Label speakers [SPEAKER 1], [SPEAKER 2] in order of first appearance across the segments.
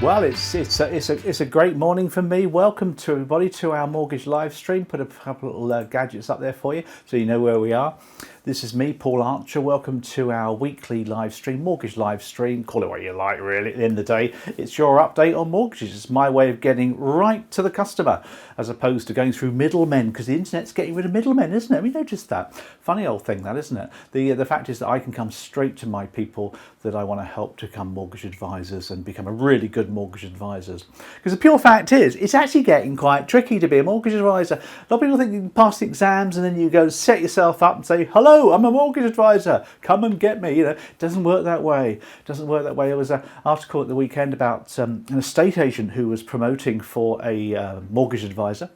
[SPEAKER 1] Well, it's a great morning for me. Welcome to everybody to our mortgage live stream. Put a couple of little gadgets up there for you so you know where we are. This is me, Paul Archer. Welcome to our weekly live stream, mortgage live stream. Call it what you like, really. At the end of the day, it's your update on mortgages. It's my way of getting right to the customer as opposed to going through middlemen, because the internet's getting rid of middlemen, isn't it? We noticed that. Funny old thing, that, isn't it? The fact is that I can come straight to my people that I want to help to become mortgage advisors and become a really good mortgage advisors. Because the pure fact is, it's actually getting quite tricky to be a mortgage advisor. A lot of people think you can pass the exams and then you go set yourself up and say, hello, I'm a mortgage advisor, come and get me. You know, it doesn't work that way. It doesn't work that way. There was an article at the weekend about an estate agent who was promoting for a mortgage advisor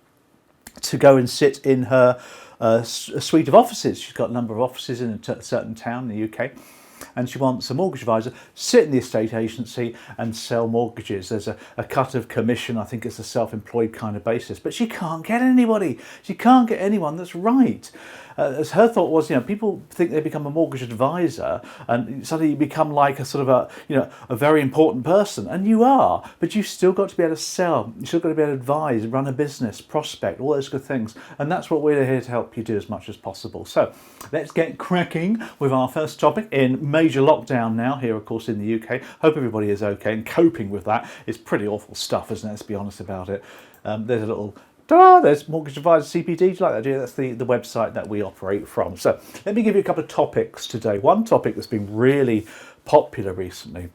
[SPEAKER 1] to go and sit in her suite of offices. She's got a number of offices in a certain town in the UK. And she wants a mortgage advisor, sit in the estate agency and sell mortgages. There's a cut of commission. I think it's a self-employed kind of basis. But she can't get anybody. She can't get anyone that's right. As her thought was, you know, people think they become a mortgage advisor and suddenly you become like a sort of a very important person, and you are, but you've still got to be able to sell, you've still got to be able to advise, run a business, prospect, all those good things, and that's what we're here to help you do as much as possible. So let's get cracking with our first topic in major lockdown now here, of course, in the UK. Hope everybody is okay and coping with that. It's pretty awful stuff, isn't it? Let's be honest about it. There's a little there's Mortgage Advisor CPD. Do you like that? That's the website that we operate from. So let me give you a couple of topics today. One topic that's been really popular recently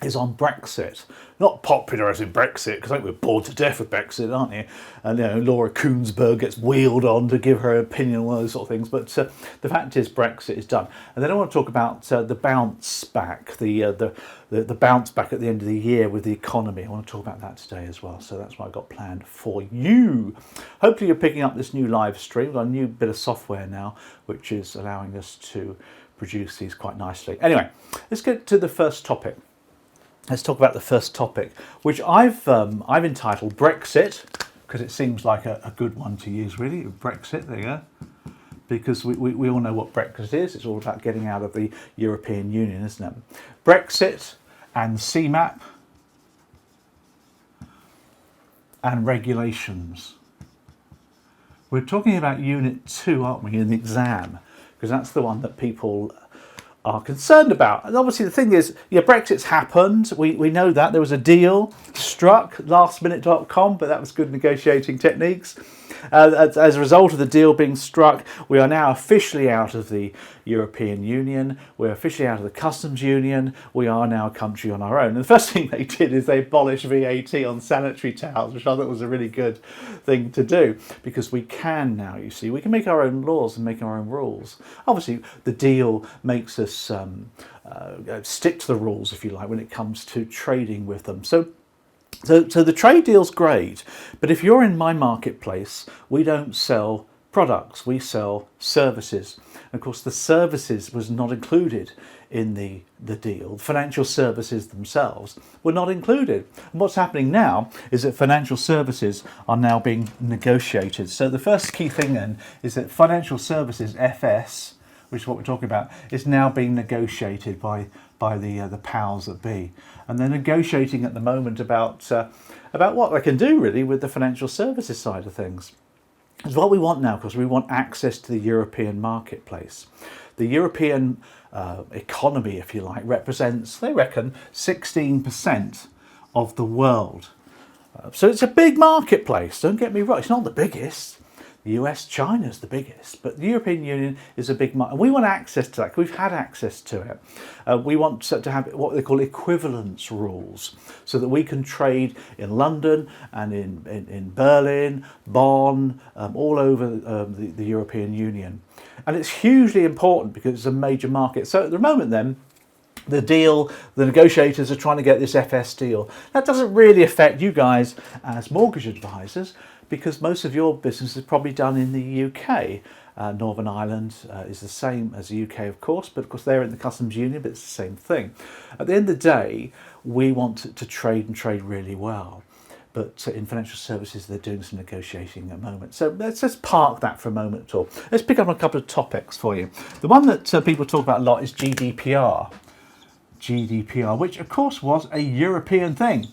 [SPEAKER 1] is on Brexit. Not popular as in Brexit, because I think we're bored to death with Brexit, aren't you? And you know, Laura Koonsberg gets wheeled on to give her opinion on all those sort of things. But the fact is, Brexit is done. And then I want to talk about the bounce back, the bounce back at the end of the year with the economy. I want to talk about that today as well. So that's what I've got planned for you. Hopefully you're picking up this new live stream. We've got a new bit of software now, which is allowing us to produce these quite nicely. Anyway, let's get to the first topic. Let's talk about the first topic, which I've entitled Brexit, because it seems like a good one to use, really. Brexit, there you go. Because we all know what Brexit is. It's all about getting out of the European Union, isn't it? Brexit and CMAP and regulations. We're talking about Unit 2, aren't we, in the exam? Because that's the one that people are concerned about. And obviously the thing is, yeah, Brexit's happened. We know that. There was a deal struck, lastminute.com, but that was good negotiating techniques. As a result of the deal being struck, we are now officially out of the European Union. We're officially out of the customs union. We are now a country on our own. And the first thing they did is they abolished VAT on sanitary towels, which I thought was a really good thing to do, because we can now, you see, we can make our own laws and make our own rules. Obviously, the deal makes us stick to the rules, if you like, when it comes to trading with them. So the trade deal's great, but if you're in my marketplace, we don't sell products, we sell services. And of course, the services was not included in the deal. Financial services themselves were not included. And what's happening now is that financial services are now being negotiated. So the first key thing then is that financial services, FS, which is what we're talking about, is now being negotiated by the powers that be, and they're negotiating at the moment about what they can do really with the financial services side of things. It's what we want now, because we want access to the European marketplace. The European economy, if you like, represents, they reckon, 16% of the world. So it's a big marketplace. Don't get me wrong; it's not the biggest. The US, China's the biggest, but the European Union is a big market. We want access to that. We've had access to it. We want to have what they call equivalence rules, so that we can trade in London and in Berlin, Bonn, all over the European Union. And it's hugely important because it's a major market. So at the moment then, the negotiators are trying to get this FS deal. That doesn't really affect you guys as mortgage advisors, because most of your business is probably done in the UK. Northern Ireland is the same as the UK, of course, but of course they're in the customs union, but it's the same thing. At the end of the day, we want to trade and trade really well. but in financial services they're doing some negotiating at the moment. So let's just park that for a moment at all. Let's pick up on a couple of topics for you. The one that people talk about a lot is GDPR. GDPR, which of course was a European thing.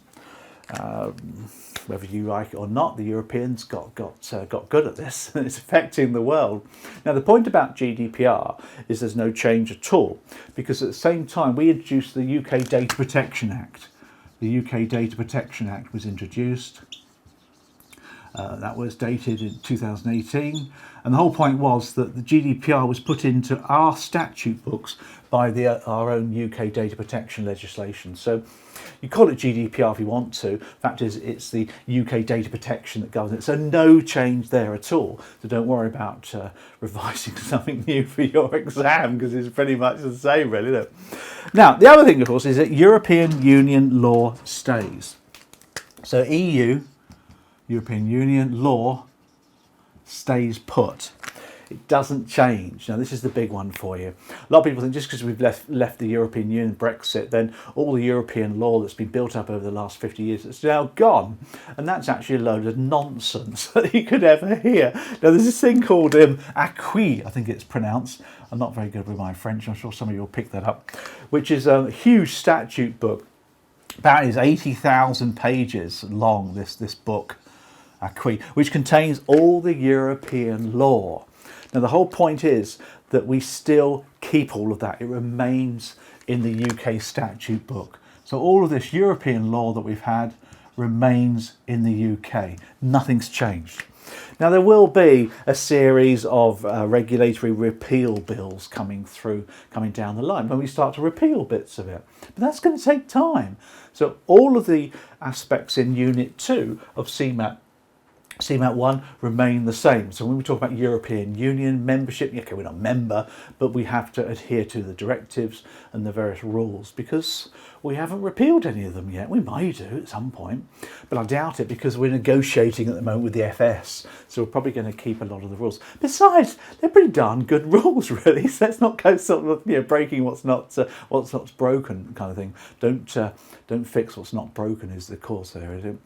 [SPEAKER 1] Whether you like it or not, the Europeans got good at this, and it's affecting the world. Now, the point about GDPR is there's no change at all, because at the same time we introduced the UK Data Protection Act. The UK Data Protection Act was introduced. That was dated in 2018, and the whole point was that the GDPR was put into our statute books by our own UK data protection legislation. So you call it GDPR if you want to. Fact is, it's the UK data protection that governs it. So no change there at all. So don't worry about revising something new for your exam, because it's pretty much the same, really, isn't it? Now, the other thing, of course, is that European Union law stays. So European Union law stays put. It doesn't change. Now, this is the big one for you. A lot of people think just because we've left the European Union, Brexit, then all the European law that's been built up over the last 50 years is now gone. And that's actually a load of nonsense that you could ever hear. Now, there's this thing called acquis, I think it's pronounced. I'm not very good with my French. I'm sure some of you will pick that up, which is a huge statute book. About is 80,000 pages long, this book, acquis, which contains all the European law. Now, the whole point is that we still keep all of that. It remains in the UK statute book. So all of this European law that we've had remains in the UK. Nothing's changed. Now, there will be a series of regulatory repeal bills coming down the line when we start to repeal bits of it. But that's going to take time. So all of the aspects in Unit 2 of CMAT 1 remain the same. So when we talk about European Union membership, okay, we're not a member, but we have to adhere to the directives and the various rules, because we haven't repealed any of them yet. We might do at some point, but I doubt it, because we're negotiating at the moment with the FS. So we're probably going to keep a lot of the rules. Besides, they're pretty darn good rules, really. So let's not go sort of breaking what's not broken kind of thing. Don't fix what's not broken is the course there, is it?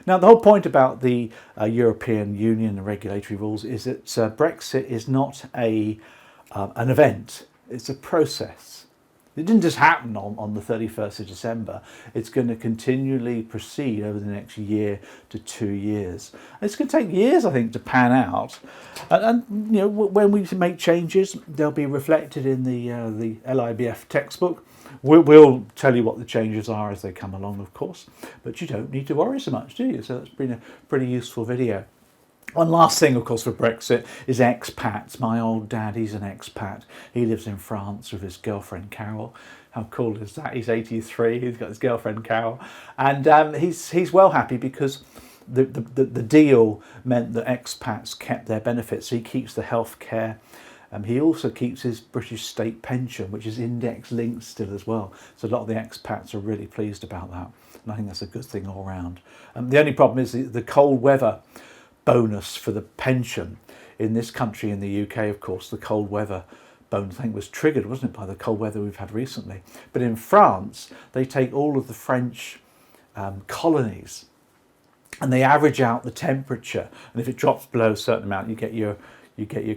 [SPEAKER 1] Now, the whole point about the European Union and regulatory rules is that Brexit is not an event, it's a process. It didn't just happen on the 31st of December. It's going to continually proceed over the next year to 2 years. And it's going to take years, I think, to pan out. And when we make changes, they'll be reflected in the LIBF textbook. We'll tell you what the changes are as they come along, of course, but you don't need to worry so much, do you? So that's been a pretty useful video. One last thing, of course, for Brexit is expats. My old dad, he's an expat. He lives in France with his girlfriend, Carol. How cool is that? He's 83, he's got his girlfriend, Carol. And he's well happy, because the deal meant that expats kept their benefits. So he keeps the healthcare. He also keeps his British state pension, which is index linked still as well. So a lot of the expats are really pleased about that. And I think that's a good thing all round. The only problem is the cold weather bonus for the pension. In this country, in the UK, of course, the cold weather bonus thing was triggered, wasn't it, by the cold weather we've had recently. But in France, they take all of the French colonies and they average out the temperature. And if it drops below a certain amount, you get your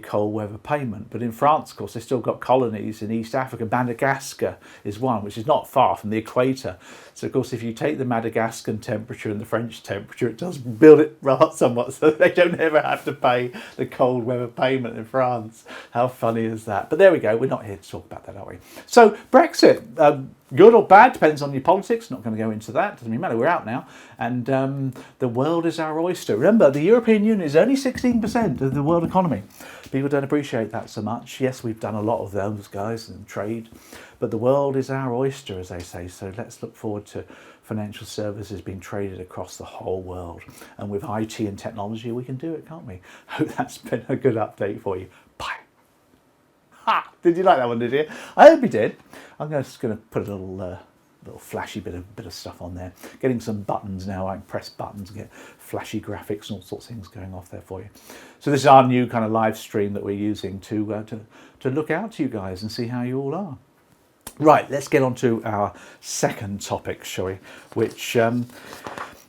[SPEAKER 1] cold weather payment. But in France, of course, they've still got colonies in East Africa. Madagascar is one, which is not far from the equator. So, of course, if you take the Madagascan temperature and the French temperature, it does build it right somewhat, so they don't ever have to pay the cold weather payment in France. How funny is that? But there we go. We're not here to talk about that, are we? So, Brexit. Good or bad, depends on your politics. Not going to go into that. Doesn't really matter. We're out now. And the world is our oyster. Remember, the European Union is only 16% of the world economy. People don't appreciate that so much. Yes, we've done a lot of those, guys, in trade. But the world is our oyster, as they say. So let's look forward to financial services being traded across the whole world. And with IT and technology, we can do it, can't we? Hope that's been a good update for you. Bye. Ha! Did you like that one, did you? I hope you did. I'm just going to put a little flashy bit of stuff on there. Getting some buttons now. I can press buttons and get flashy graphics and all sorts of things going off there for you. So this is our new kind of live stream that we're using to look out to you guys and see how you all are. Right, let's get on to our second topic, shall we? Which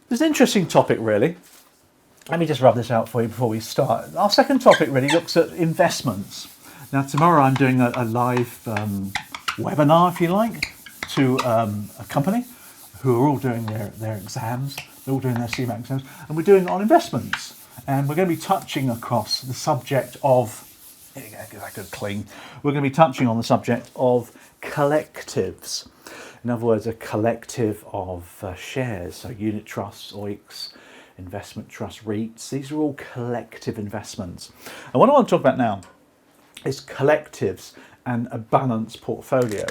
[SPEAKER 1] this It's an interesting topic, really. Let me just rub this out for you before we start. Our second topic really looks at investments. Now, tomorrow I'm doing a live webinar, if you like, to a company who are all doing their exams. They're all doing their CMAT exams, and we're doing it on investments. And we're going to be touching across the subject of, we're going to be touching on the subject of collectives. In other words, a collective of shares, so unit trusts, OICs, investment trust, REITs. These are all collective investments. And what I want to talk about now is collectives and a balanced portfolio.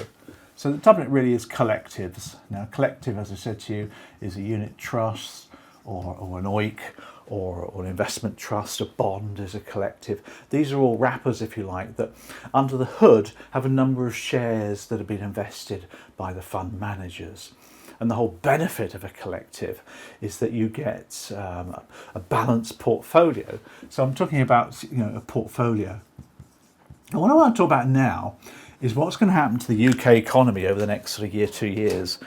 [SPEAKER 1] So the topic really is collectives. Now, a collective, as I said to you, is a unit trust or an OIC or an investment trust. A bond is a collective. These are all wrappers, if you like, that under the hood have a number of shares that have been invested by the fund managers. And the whole benefit of a collective is that you get a balanced portfolio. So I'm talking about, a portfolio. And what I want to talk about now is what's going to happen to the UK economy over the next sort of year, 2 years,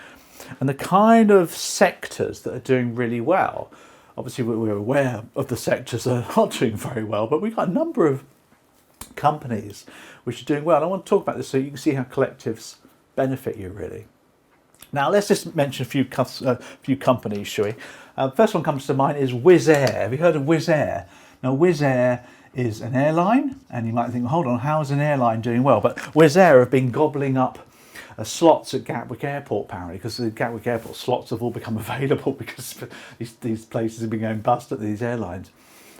[SPEAKER 1] and the kind of sectors that are doing really well. Obviously, we're aware of the sectors that are not doing very well, but we've got a number of companies which are doing well. I want to talk about this so you can see how collectives benefit you, really. Now, let's just mention a few companies, shall we? First one comes to mind is Wizz Air. Have you heard of Wizz Air? Now, Wizz Air is an airline, and you might think, hold on, how is an airline doing well? But Wizz Air have been gobbling up slots at Gatwick Airport, apparently, because the Gatwick Airport slots have all become available because these places have been going bust at these airlines.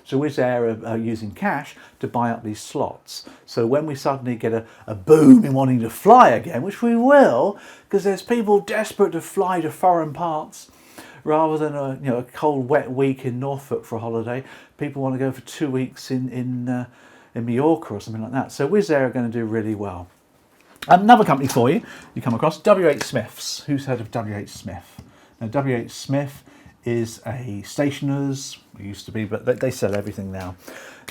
[SPEAKER 1] So Wizz Air are using cash to buy up these slots. So when we suddenly get a boom in wanting to fly again, which we will, because there's people desperate to fly to foreign parts, rather than a cold, wet week in Norfolk for a holiday, people want to go for 2 weeks in Mallorca or something like that. So Wizz Air are going to do really well. Another company for you come across, WH Smiths. Who's heard of WH Smith? Now, WH Smith is a stationers, it used to be, but they sell everything now.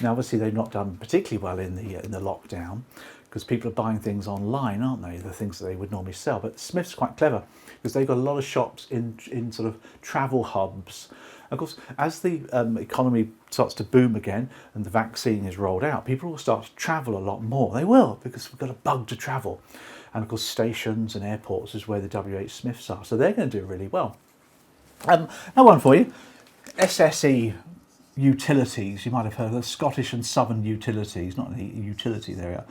[SPEAKER 1] Now, obviously, they've not done particularly well in the lockdown, because people are buying things online, aren't they? The things that they would normally sell. But Smith's quite clever, because they've got a lot of shops in sort of travel hubs. Of course, as the economy starts to boom again and the vaccine is rolled out, people will start to travel a lot more. They will, because we've got a bug to travel. And of course, stations and airports is where the WH Smiths are. So they're going to do really well. Another one for you, Sse Utilities. You might have heard of Scottish and Southern Utilities, not a utility there,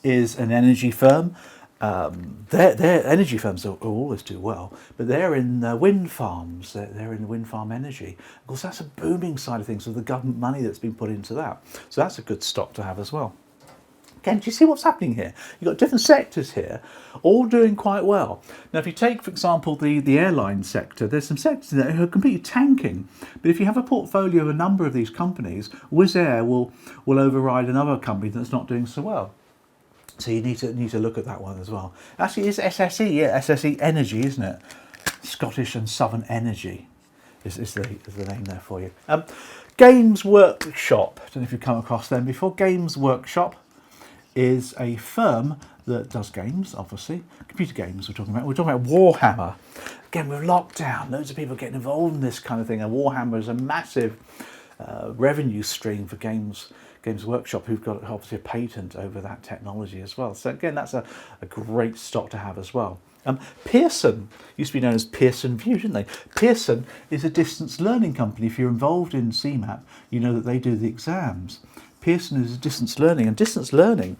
[SPEAKER 1] is an energy firm. Their energy firms will always do well, but they're in wind farms. They're in wind farm energy. Of course, that's a booming side of things with the government money that's been put into that. So that's a good stock to have as well. Again, do you see what's happening here? You've got different sectors here, all doing quite well. Now, if you take, for example, the airline sector, there's some sectors there who are completely tanking. But if you have a portfolio of a number of these companies, Wizz Air will override another company that's not doing so well. So you need to look at that one as well. Actually, it's SSE, yeah, SSE Energy, isn't it? Scottish and Southern Energy is the name there for you. Games Workshop. I don't know if you've come across them before. Games Workshop is a firm that does games, obviously. Computer games we're talking about. We're talking about Warhammer. Again, with lockdown, loads of people getting involved in this kind of thing. And Warhammer is a massive revenue stream for Games Workshop, who've got obviously a patent over that technology as well. So again, that's a great stock to have as well. Pearson used to be known as Pearson VUE, didn't they? Pearson is a distance learning company. If you're involved in CMAP, you know that they do the exams. Pearson is distance learning, and distance learning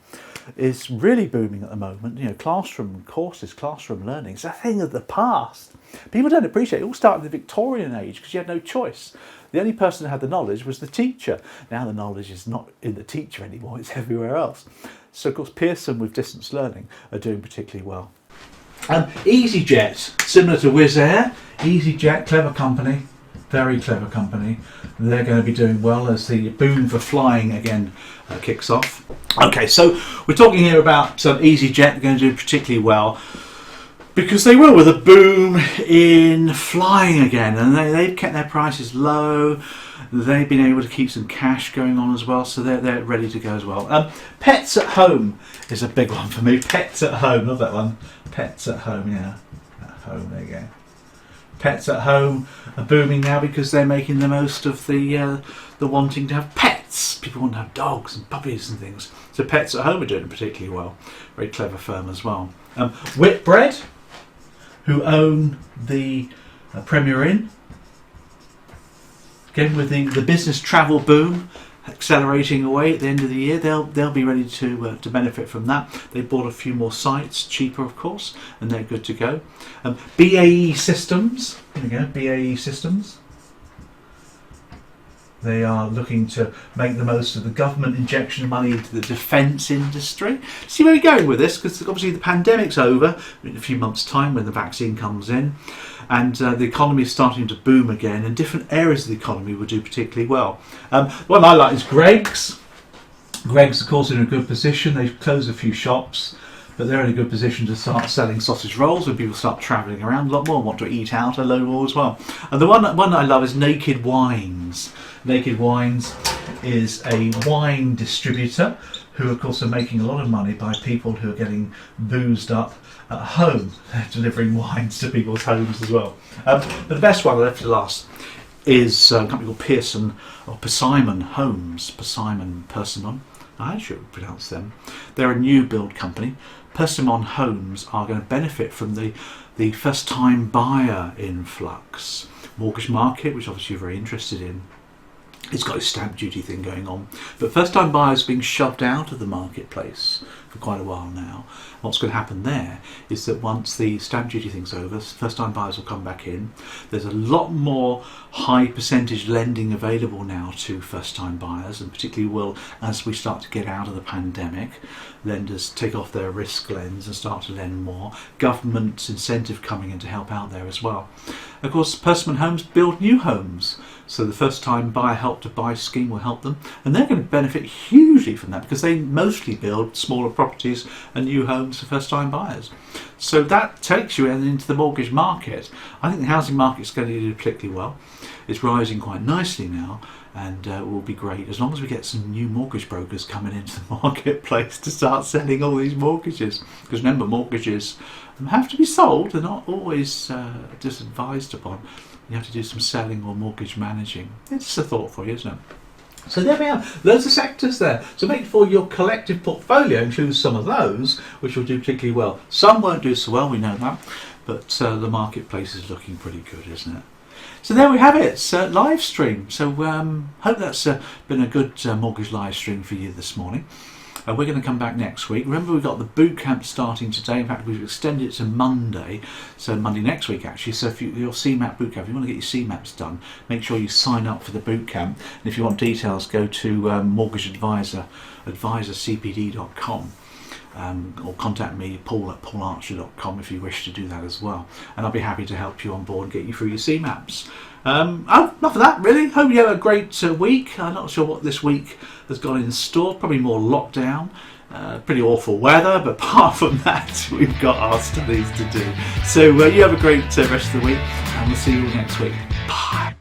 [SPEAKER 1] is really booming at the moment. Classroom courses, classroom learning, it's a thing of the past. People don't appreciate it. It all started in the Victorian age because you had no choice. The only person who had the knowledge was the teacher. Now the knowledge is not in the teacher anymore, it's everywhere else. So of course Pearson with distance learning are doing particularly well. EasyJet, similar to Wizz Air. EasyJet, clever company, very clever company. They're going to be doing well as the boom for flying again kicks off. Okay, so we're talking here about EasyJet going to do particularly well, because they will, with a boom in flying again, and they've kept their prices low. They've been able to keep some cash going on as well, so they're ready to go as well. Pets at Home is a big one for me. Pets at Home, love that one. Pets at Home, yeah. At home, there you go. Pets at home are booming now because they're making the most of the wanting to have pets. People want to have dogs and puppies and things. So Pets at Home are doing particularly well. Very clever firm as well. Whitbread, who own the Premier Inn. Again, with the business travel boom accelerating away at the end of the year, they'll be ready to benefit from that. They bought a few more sites, cheaper of course, and they're good to go. BAE Systems, there we go, BAE Systems. They are looking to make the most of the government injection of money into the defence industry. See where we're going with this, because obviously the pandemic's over in a few months' time when the vaccine comes in, and the economy is starting to boom again, and different areas of the economy will do particularly well. One I like is Greggs. Greggs, of course, are in a good position. They've closed a few shops, but they're in a good position to start selling sausage rolls when people start travelling around. A lot more want to eat out a load more as well. And the one I love is Naked Wines. Naked Wines is a wine distributor who, of course, are making a lot of money by people who are getting boozed up at home. They're delivering wines to people's homes as well. But the best one I left to last is a company called Persimmon Homes. Persimmon. I should pronounce them. They're a new build company. Persimmon Homes are going to benefit from the first-time buyer influx. Mortgage market, which obviously you're very interested in. It's got a stamp duty thing going on, but first-time buyers being shoved out of the marketplace for quite a while now. What's going to happen there is that once the stamp duty thing's over, first-time buyers will come back in. There's a lot more high percentage lending available now to first-time buyers, and particularly will, as we start to get out of the pandemic, lenders take off their risk lens and start to lend more. Government incentive coming in to help out there as well. Of course, Persimmon Homes build new homes. So the first time buyer help to buy scheme will help them, and they're going to benefit hugely from that because they mostly build smaller properties and new homes for first time buyers. So that takes you into the mortgage market. I think the housing market's going to do particularly well. It's rising quite nicely now, and will be great as long as we get some new mortgage brokers coming into the marketplace to start selling all these mortgages. Because remember, mortgages have to be sold, they're not always just advised upon. You have to do some selling or mortgage managing. It's just a thought for you, isn't it? So there we are, loads of sectors there. So make sure your collective portfolio includes some of those which will do particularly well. Some won't do so well, we know that, but the marketplace is looking pretty good, isn't it? So there we have it, live stream. So hope that's been a good mortgage live stream for you this morning. We're going to come back next week. Remember, we've got the boot camp starting today. In fact, we've extended it to Monday, so Monday next week actually. So if your CMAP boot camp, if you want to get your CMAPs done, make sure you sign up for the boot camp. And if you want details, go to Mortgage Advisor, advisorcpd.com. Or contact me, paul@paularcher.com, if you wish to do that as well, and I'll be happy to help you on board and get you through your CMAPs. Enough of that really. Hope you have a great week. I'm not sure what this week has got in store, probably more lockdown, pretty awful weather, but apart from that we've got our studies to do. So you have a great rest of the week, and we'll see you all next week. Bye.